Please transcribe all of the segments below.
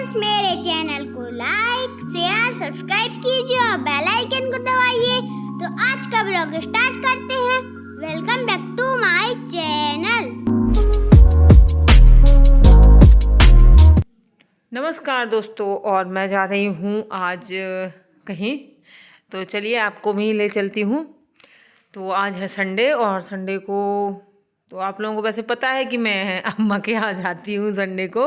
Friends, मेरे channel को like share subscribe कीजिए और बेल आइकन को दबाइए। तो आज का ब्लॉग स्टार्ट करते हैं। Welcome back to my channel. नमस्कार दोस्तों, और मैं जा रही हूँ आज कहीं, तो चलिए आपको भी ले चलती हूँ। तो आज है संडे, और संडे को तो आप लोगों को वैसे पता है कि मैं अम्मा के यहाँ जाती हूँ संडे को,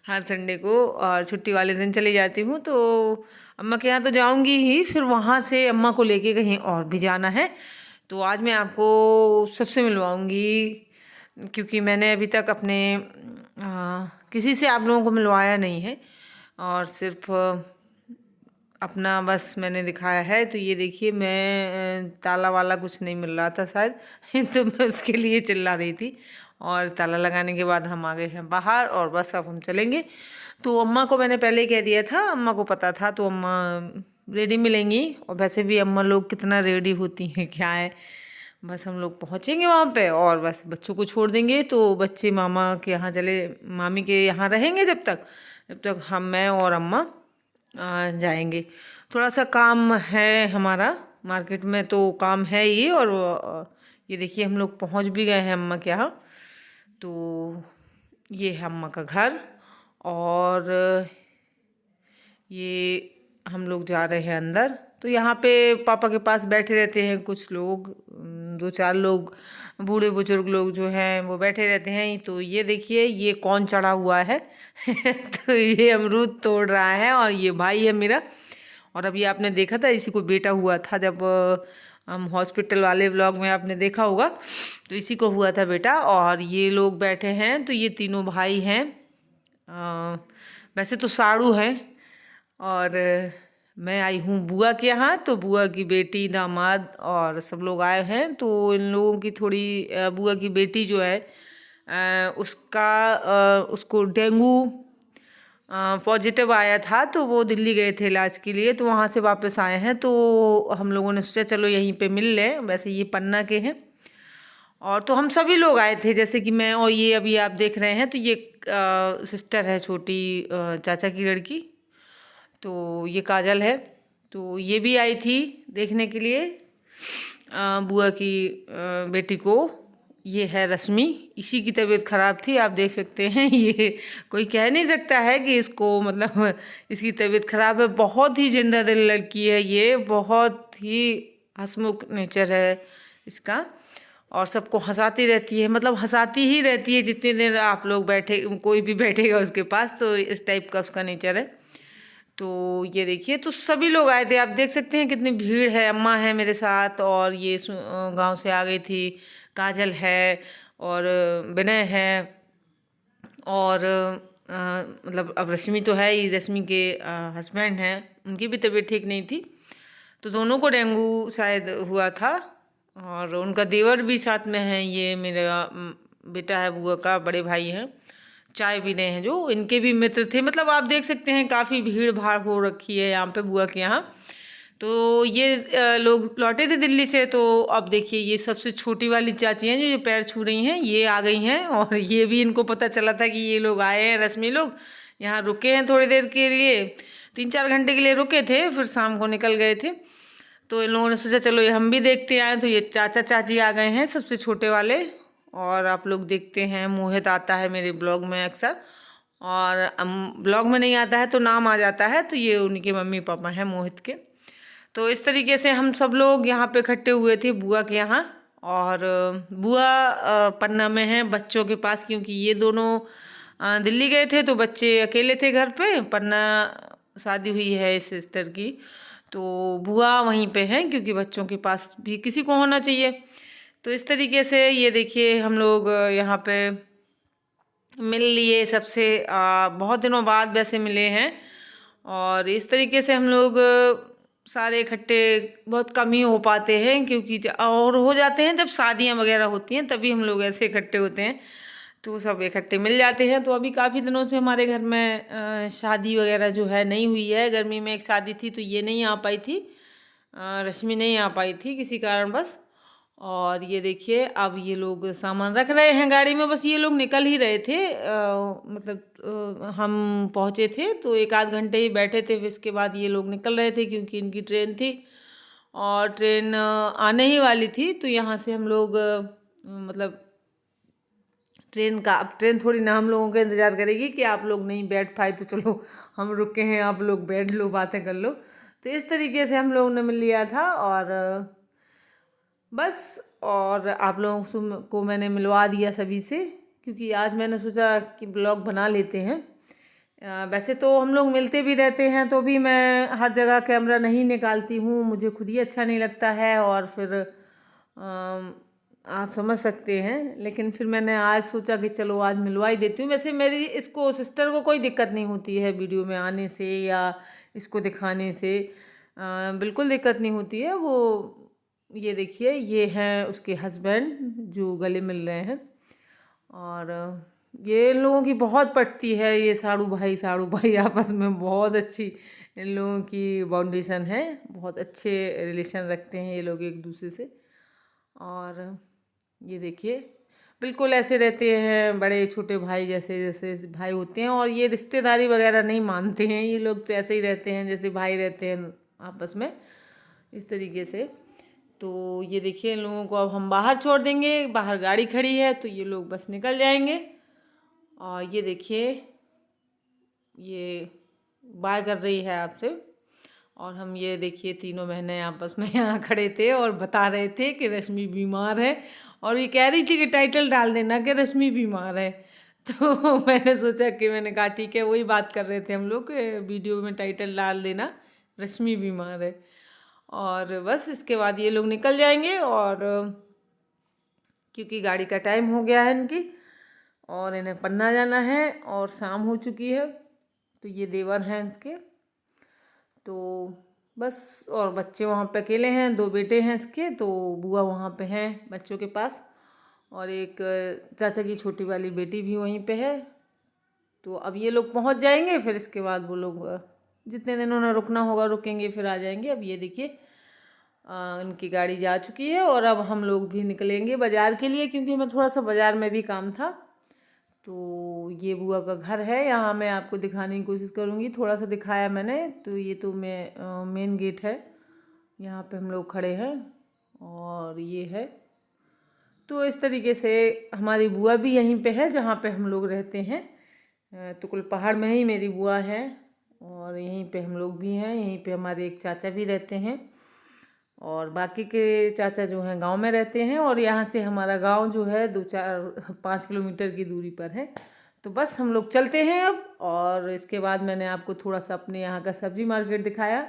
हर संडे को, और छुट्टी वाले दिन चली जाती हूँ। तो अम्मा के यहाँ तो जाऊँगी ही, फिर वहाँ से अम्मा को लेके कहीं और भी जाना है। तो आज मैं आपको सबसे मिलवाऊँगी, क्योंकि मैंने अभी तक अपने किसी से आप लोगों को मिलवाया नहीं है, और सिर्फ अपना बस मैंने दिखाया है। तो ये देखिए, मैं ताला वाला कुछ नहीं मिल रहा था शायद तो मैं उसके लिए चिल्ला रही थी, और ताला लगाने के बाद हम आ गए हैं बाहर, और बस अब हम चलेंगे। तो अम्मा को मैंने पहले ही कह दिया था, अम्मा को पता था, तो अम्मा रेडी मिलेंगी। और वैसे भी अम्मा लोग कितना रेडी होती हैं, क्या है, बस हम लोग पहुँचेंगे वहाँ पे और बस बच्चों को छोड़ देंगे। तो बच्चे मामा के यहाँ मामी के यहाँ रहेंगे जब तक मैं और अम्मा जाएंगे। थोड़ा सा काम है हमारा मार्केट में, तो काम है ये। और ये देखिए, हम लोग पहुँच भी गए हैं अम्मा के यहाँ। तो ये है अम्मा का घर, और ये हम लोग जा रहे हैं अंदर। तो यहाँ पे पापा के पास बैठे रहते हैं कुछ लोग, 2-4 लोग, बूढ़े बुजुर्ग लोग जो हैं वो बैठे रहते हैं। तो ये देखिए, ये कौन चढ़ा हुआ है तो ये अमरूद तोड़ रहा है, और ये भाई है मेरा। और अभी आपने देखा था, इसी को बेटा हुआ था, जब हम हॉस्पिटल वाले व्लॉग में आपने देखा होगा, तो इसी को हुआ था बेटा। और ये लोग बैठे हैं, तो ये तीनों भाई हैं। वैसे तो साड़ू हैं। और मैं आई हूँ बुआ के यहाँ, तो बुआ की बेटी, दामाद और सब लोग आए हैं। तो इन लोगों की थोड़ी बुआ की बेटी जो है, उसको डेंगू पॉजिटिव आया था, तो वो दिल्ली गए थे इलाज के लिए, तो वहाँ से वापस आए हैं। तो हम लोगों ने सोचा चलो यहीं पे मिल लें। वैसे ये पन्ना के हैं, और तो हम सभी लोग आए थे, जैसे कि मैं, और ये अभी आप देख रहे हैं, तो ये सिस्टर है, छोटी चाचा की लड़की, तो ये काजल है। तो ये भी आई थी देखने के लिए बुआ की बेटी को। ये है रश्मि, इसी की तबीयत ख़राब थी, आप देख सकते हैं। ये कोई कह नहीं सकता है कि इसको, मतलब इसकी तबीयत ख़राब है। बहुत ही जिंदा दिल लड़की है ये, बहुत ही हंसमुख नेचर है इसका, और सबको हंसाती रहती है, मतलब हंसाती ही रहती है जितने देर आप लोग बैठे, कोई भी बैठेगा उसके पास। तो इस टाइप का उसका नेचर है। तो ये देखिए, तो सभी लोग आए थे, आप देख सकते हैं कितनी भीड़ है। अम्मा है मेरे साथ, और ये गांव से आ गई थी, काजल है, और विनय है, और मतलब अब रश्मि तो है ही, रश्मि के हस्बैंड हैं, उनकी भी तबीयत ठीक नहीं थी। तो दोनों को डेंगू शायद हुआ था, और उनका देवर भी साथ में है। ये मेरा बेटा है बुआ का, बड़े भाई हैं, चाय पी रहे हैं, जो इनके भी मित्र थे। मतलब आप देख सकते हैं काफ़ी भीड़ भाड़ हो रखी है यहाँ पे बुआ के यहाँ। तो ये लोग लौटे थे दिल्ली से। तो अब देखिए, ये सबसे छोटी वाली चाची हैं जो पैर छू रही हैं, ये आ गई हैं। और ये भी, इनको पता चला था कि ये लोग आए हैं, रश्मि लोग यहाँ रुके हैं थोड़ी देर के लिए, 3-4 घंटे के लिए रुके थे, फिर शाम को निकल गए थे। तो इन लोगों ने सोचा चलो ये हम भी देखते आए। तो ये चाचा चाची आ गए हैं, सबसे छोटे वाले। और आप लोग देखते हैं, मोहित आता है मेरे ब्लॉग में अक्सर, और ब्लॉग में नहीं आता है तो नाम आ जाता है। तो ये उनके मम्मी पापा हैं मोहित के। तो इस तरीके से हम सब लोग यहाँ पे इकट्ठे हुए थे बुआ के यहाँ। और बुआ पन्ना में है बच्चों के पास, क्योंकि ये दोनों दिल्ली गए थे, तो बच्चे अकेले थे घर पे। पन्ना शादी हुई है इस सिस्टर की, तो बुआ वहीं पे हैं, क्योंकि बच्चों के पास भी किसी को होना चाहिए। तो इस तरीके से ये देखिए, हम लोग यहाँ पे मिल लिए सबसे, बहुत दिनों बाद वैसे मिले हैं। और इस तरीके से हम लोग सारे इकट्ठे बहुत कम ही हो पाते हैं, क्योंकि और हो जाते हैं जब शादियाँ वगैरह होती हैं, तभी हम लोग ऐसे इकट्ठे होते हैं, तो सब इकट्ठे मिल जाते हैं। तो अभी काफ़ी दिनों से हमारे घर में शादी वगैरह जो है नहीं हुई है। गर्मी में एक शादी थी, तो ये नहीं आ पाई थी, रश्मि नहीं आ पाई थी किसी कारणवश। और ये देखिए अब ये लोग सामान रख रहे हैं गाड़ी में। बस ये लोग निकल ही रहे थे, हम पहुँचे थे तो 1 आध घंटे ही बैठे थे, फिर इसके बाद ये लोग निकल रहे थे क्योंकि इनकी ट्रेन थी और ट्रेन आने ही वाली थी। तो यहाँ से हम लोग मतलब ट्रेन थोड़ी ना हम लोगों का इंतज़ार करेगी कि आप लोग नहीं बैठ पाए तो चलो हम रुके हैं, आप लोग बैठ लो, बातें कर लो। तो इस तरीके से हम लोगों ने मिल लिया था और बस, और आप लोगों को मैंने मिलवा दिया सभी से, क्योंकि आज मैंने सोचा कि ब्लॉग बना लेते हैं। वैसे तो हम लोग मिलते भी रहते हैं तो भी मैं हर जगह कैमरा नहीं निकालती हूँ, मुझे खुद ही अच्छा नहीं लगता है और फिर आप समझ सकते हैं। लेकिन फिर मैंने आज सोचा कि चलो आज मिलवा ही देती हूँ। वैसे मेरी इसको सिस्टर को कोई दिक्कत नहीं होती है वीडियो में आने से या इसको दिखाने से, बिल्कुल दिक्कत नहीं होती है। वो ये देखिए ये हैं उसके हस्बैंड जो गले मिल रहे हैं, और ये इन लोगों की बहुत पटती है, ये साड़ू भाई आपस में बहुत अच्छी इन लोगों की बाउंडेशन है, बहुत अच्छे रिलेशन रखते हैं ये लोग एक दूसरे से। और ये देखिए बिल्कुल ऐसे रहते हैं, बड़े छोटे भाई जैसे जैसे भाई होते हैं, और ये रिश्तेदारी वगैरह नहीं मानते हैं, ये लोग तो ऐसे ही रहते हैं जैसे भाई रहते हैं आपस में, इस तरीके से। तो ये देखिए इन लोगों को अब हम बाहर छोड़ देंगे, बाहर गाड़ी खड़ी है तो ये लोग बस निकल जाएंगे। और ये देखिए ये बाय कर रही है आपसे, और हम ये देखिए तीनों बहनें आपस में यहाँ खड़े थे और बता रहे थे कि रश्मि बीमार है, और ये कह रही थी कि टाइटल डाल देना कि रश्मि बीमार है। तो मैंने सोचा कि मैंने कहा ठीक है, वही बात कर रहे थे हम लोग, वीडियो में टाइटल डाल देना रश्मि बीमार है। और बस इसके बाद ये लोग निकल जाएंगे, और क्योंकि गाड़ी का टाइम हो गया है इनकी और इन्हें पन्ना जाना है और शाम हो चुकी है। तो ये देवर हैं इसके, तो बस, और बच्चे वहाँ पे अकेले हैं, 2 बेटे हैं इसके, तो बुआ वहाँ पे हैं बच्चों के पास, और एक चाचा की छोटी वाली बेटी भी वहीं पे है। तो अब ये लोग पहुँच जाएंगे, फिर इसके बाद वो लोग जितने दिन उन्हें रुकना होगा रुकेंगे, फिर आ जाएंगे। अब ये देखिए इनकी गाड़ी जा चुकी है और अब हम लोग भी निकलेंगे बाज़ार के लिए, क्योंकि मैं थोड़ा सा बाज़ार में भी काम था। तो ये बुआ का घर है, यहाँ मैं आपको दिखाने की कोशिश करूँगी, थोड़ा सा दिखाया मैंने। तो ये तो मेन गेट है, यहाँ पे हम लोग खड़े हैं और ये है। तो इस तरीके से हमारी बुआ भी यहीं पे है जहाँ पे हम लोग रहते हैं, तो कुल पहाड़ में ही मेरी बुआ है, और यहीं पे हम लोग भी हैं। यहीं पे हमारे एक चाचा भी रहते हैं, और बाकी के चाचा जो हैं गांव में रहते हैं, और यहाँ से हमारा गांव जो है 2-4-5 किलोमीटर की दूरी पर है। तो बस हम लोग चलते हैं अब। और इसके बाद मैंने आपको थोड़ा सा अपने यहाँ का सब्जी मार्केट दिखाया,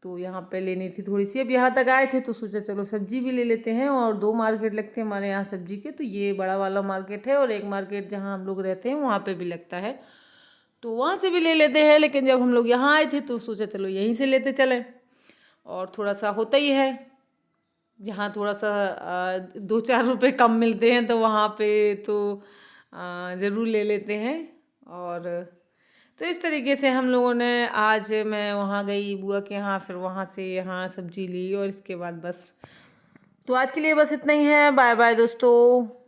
तो यहाँ पे लेनी थी थोड़ी सी, अब यहाँ तक आए थे तो सोचा चलो सब्जी भी ले लेते हैं। और 2 मार्केट लगते हैं हमारे यहाँ सब्जी के, तो ये बड़ा वाला मार्केट है, और एक मार्केट जहाँ हम लोग रहते हैं वहाँ पर भी लगता है, तो वहाँ से भी ले लेते हैं। लेकिन जब हम लोग यहाँ आए थे तो सोचा चलो यहीं से लेते चलें, और थोड़ा सा होता ही है, जहाँ थोड़ा सा 2-4 रुपये कम मिलते हैं तो वहाँ पे तो ज़रूर ले लेते हैं। और तो इस तरीके से हम लोगों ने, आज मैं वहाँ गई बुआ के यहाँ, फिर वहाँ से यहाँ सब्जी ली, और इसके बाद बस, तो आज के लिए बस इतना ही है। बाय बाय दोस्तों।